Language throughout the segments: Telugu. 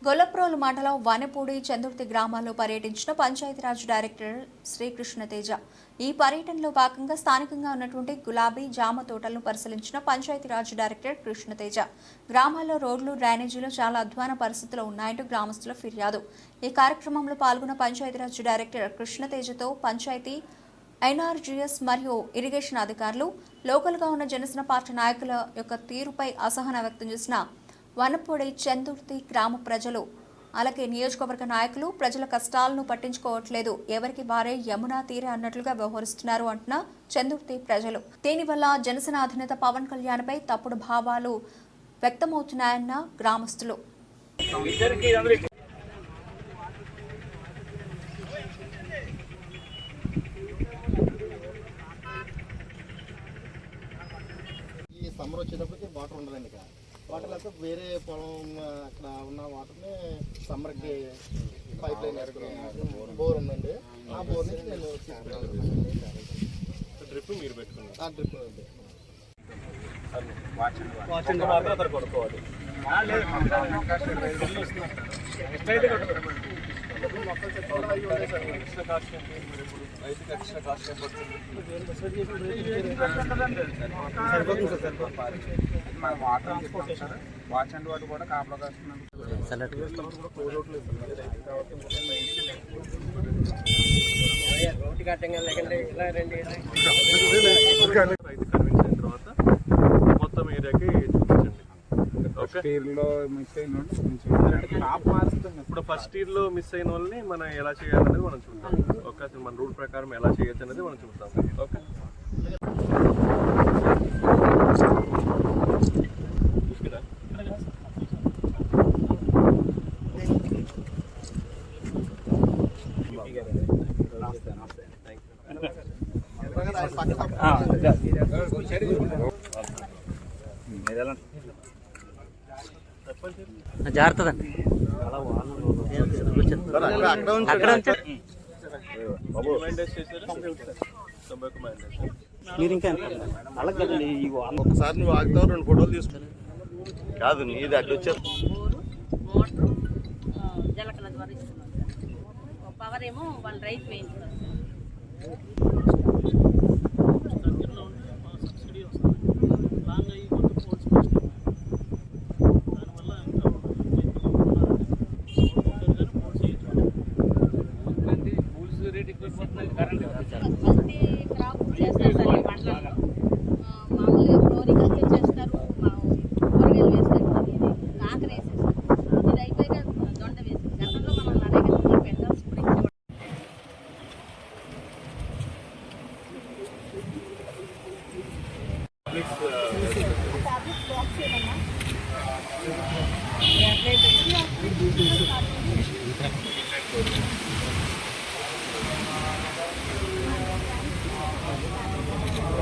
గొల్లప్రోలు మండలం వనపూడి చందుర్తి గ్రామాల్లో పర్యటించిన పంచాయతీరాజ్ డైరెక్టర్ శ్రీకృష్ణ తేజ. ఈ పర్యటనలో భాగంగా స్థానికంగా ఉన్నటువంటి గులాబీ జామ తోటలను పరిశీలించిన పంచాయతీరాజ్ డైరెక్టర్ కృష్ణతేజ. గ్రామాల్లో రోడ్లు, డ్రైనేజీలు చాలా అధ్వాన పరిస్థితుల్లో ఉన్నాయంటూ గ్రామస్తుల ఫిర్యాదు. ఈ కార్యక్రమంలో పాల్గొన్న పంచాయతీరాజ్ డైరెక్టర్ కృష్ణతేజతో పంచాయతీ, ఎన్ఆర్జీఎస్ మరియు ఇరిగేషన్ అధికారులు, లోకల్గా ఉన్న జనసేన పార్టీ నాయకుల యొక్క తీరుపై అసహనం వ్యక్తం చేసిన వనపూడి చందుర్తి గ్రామ ప్రజలు, అలాగే నియోజకవర్గ నాయకులు ప్రజల కష్టాలను పట్టించుకోవట్లేదు, ఎవరికి వారే యమునా తీరే అన్నట్లుగా వ్యవహరిస్తున్నారు అంటున్న చందుర్తి ప్రజలు. దీనివల్ల జనసేన అధినేత పవన్ కళ్యాణ్ పై తప్పుడు భావాలు వ్యక్తమవుతున్నాయన్న గ్రామస్తులు. సమ్మర్ వచ్చేటప్పటికి వాటర్ ఉండదండి. ఇక్కడ వాటర్ లేకపోతే వేరే పొలం అక్కడ ఉన్న వాటర్ని సమ్మర్కి పైప్ లైన్ బోర్ ఉందండి. ఆ బోర్ నుంచి నేను డ్రిప్ మీరు పెట్టుకున్నాను. ఆ డ్రిప్ కొనుక్కోవాలి. ఎక్స్ట్రా కాస్ట్ రైతుకి ఎక్స్ట్రా కాస్ట్ మన water transportation watch and water కూడా కాపలా కాస్తున్నాం. రైతు కన్విన్స్ అయిన తర్వాత మొత్తం ఏరియాకి ఇప్పుడు ఫస్ట్ ఇయర్ లో మిస్ అయిన వాళ్ళని మనం ఎలా చేయాలనేది మనం చూద్దాం. ఓకే, మన రూల్ ప్రకారం ఎలా చేయొచ్చు అనేది మనం చూద్దాం. ఓకే, జాగ్రత్తదండి. మీరు ఇంకా ఒకసారి నువ్వు ఆగుతావు, 2 ఫోటోలు తీసుకుని కాదు నీది అడ్డు వచ్చారు. జలకల ద్వారా ఇస్తున్నారు. పవర్ ఏమో వాళ్ళు రైతు వేయించున్నారు.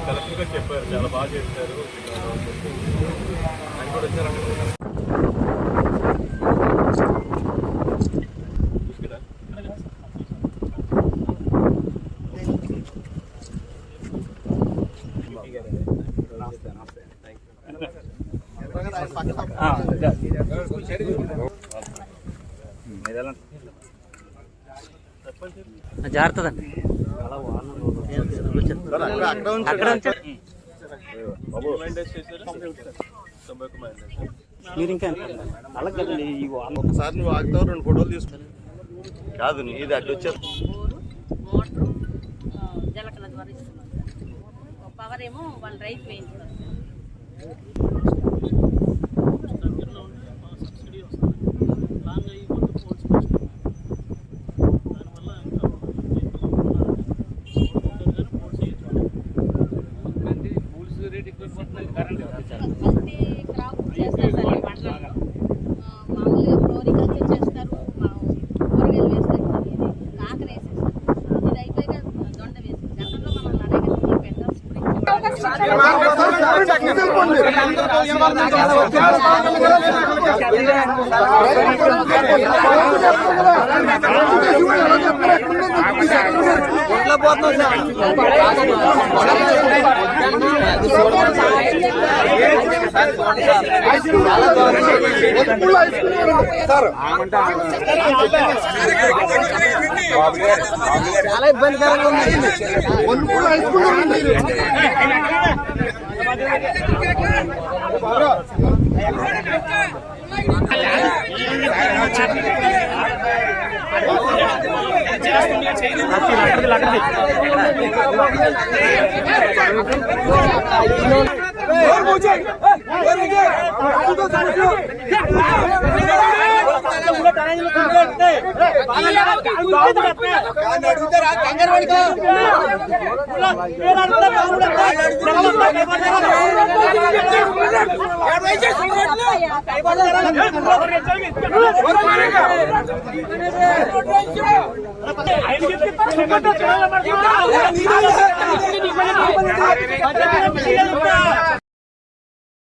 కలెక్టర్గా చెప్పారు, చాలా బాగా చేస్తారు. ఆయన కూడా వచ్చారు. జాగ్రత్తదండి. మీరు ఇంకా ఒకసారి నువ్వు ఆగుతావు, 2 ఫోటోలు తీసుకుని కాదు నీది అడ్డు వచ్చారు. జలకల ద్వారా ఇస్తున్నారు. పవర్ ఏమో వాళ్ళు రైతు వేయించున్నారు. టెక్నికల్ చాలా ఇబ్బందికరంగా ఉంది. ఆయన